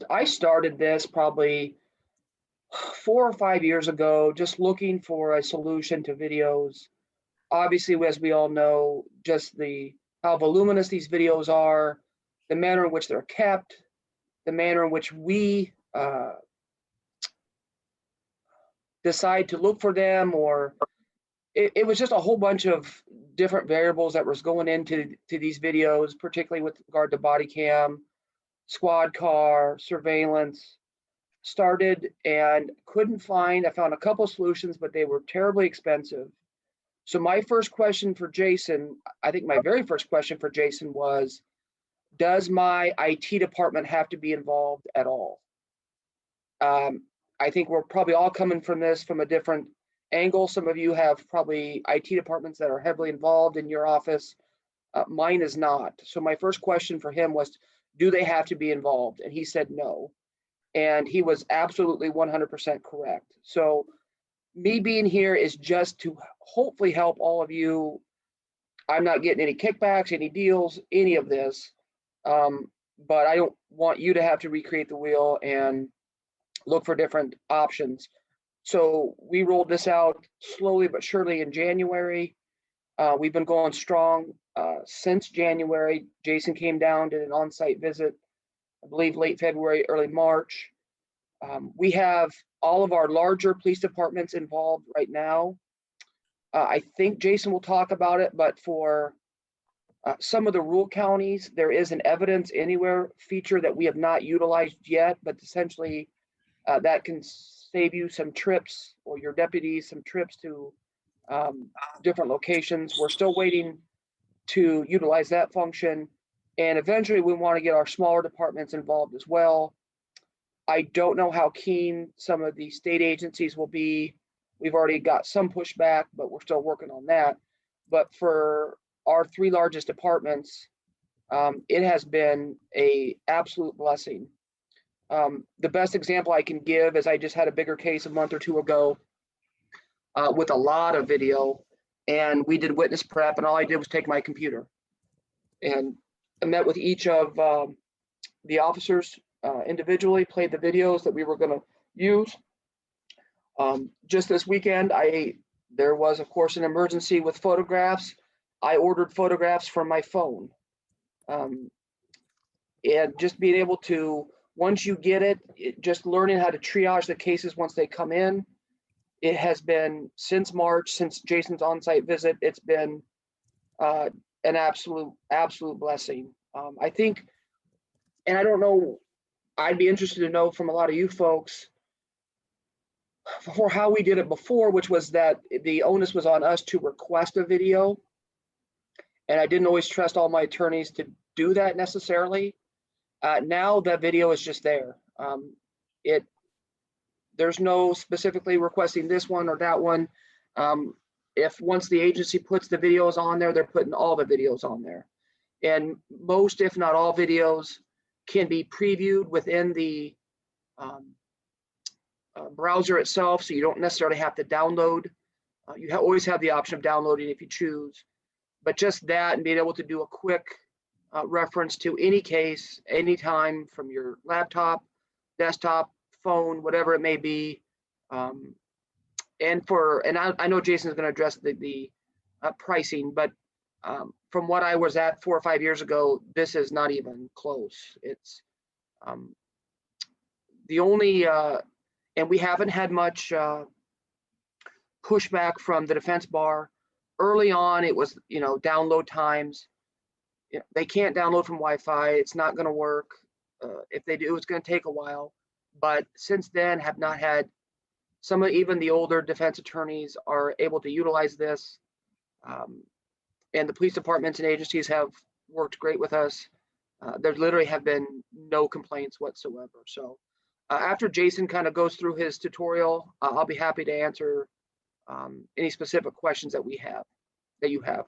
I started this probably 4 or 5 years ago, just looking for a solution to videos. Obviously, as we all know, just how voluminous these videos are, the manner in which they're kept, the manner in which we decide to look for them, or it was just a whole bunch of different variables that was going into these videos, particularly with regard to body cam, squad car, surveillance. Started and I found a couple of solutions, but they were terribly expensive. So my first question for Jason, I think my very first question for Jason was, does my IT department have to be involved at all? I think we're probably all coming from this from a different angle. Some of you have probably IT departments that are heavily involved in your office. Mine is not. So my first question for him was, do they have to be involved? And he said no. And he was absolutely 100% correct. So me being here is just to hopefully help all of you. I'm not getting any kickbacks, any deals, any of this. But I don't want you to have to recreate the wheel and look for different options. So we rolled this out slowly but surely in January. We've been going strong since January. Jason came down, did an on-site visit, I believe late February, early March. We have all of our larger police departments involved right now. I think Jason will talk about it, but for some of the rural counties, there is an evidence anywhere feature that we have not utilized yet, but essentially that can save you some trips, or your deputies some trips to different locations. We're still waiting to utilize that function. And eventually we want to get our smaller departments involved as well. I don't know how keen some of the state agencies will be. We've already got some pushback, but we're still working on that. But for our three largest departments, it has been an absolute blessing. The best example I can give is I just had a bigger case a month or two ago with a lot of video, and we did witness prep, and all I did was take my computer. And I met with each of the officers individually, played the videos that we were going to use. Just this weekend, there was, of course, an emergency with photographs. I ordered photographs from my phone. And just being able to, once you get it, just learning how to triage the cases once they come in. It has been, since March, since Jason's on-site visit, it's been an absolute blessing. I think, and I don't know, I'd be interested to know from a lot of you folks for how we did it before, which was that the onus was on us to request a video. And I didn't always trust all my attorneys to do that necessarily. Now that video is just there. There's no specifically requesting this one or that one. If once the agency puts the videos on there, they're putting all the videos on there. And most, if not all, videos can be previewed within the browser itself, so you don't necessarily have to download. You always have the option of downloading if you choose. But just that, and being able to do a quick reference to any case, anytime, from your laptop, desktop, phone, whatever it may be. And I know Jason's going to address the pricing, but from what I was at 4 or 5 years ago, this is not even close. It's the only, and we haven't had much pushback from the defense bar. Early on, it was, download times. They can't download from Wi-Fi. It's not going to work. If they do, it's going to take a while. But since then, have not had, even the older defense attorneys are able to utilize this. And the police departments and agencies have worked great with us. There literally have been no complaints whatsoever. So after Jason kind of goes through his tutorial, I'll be happy to answer any specific questions that you have.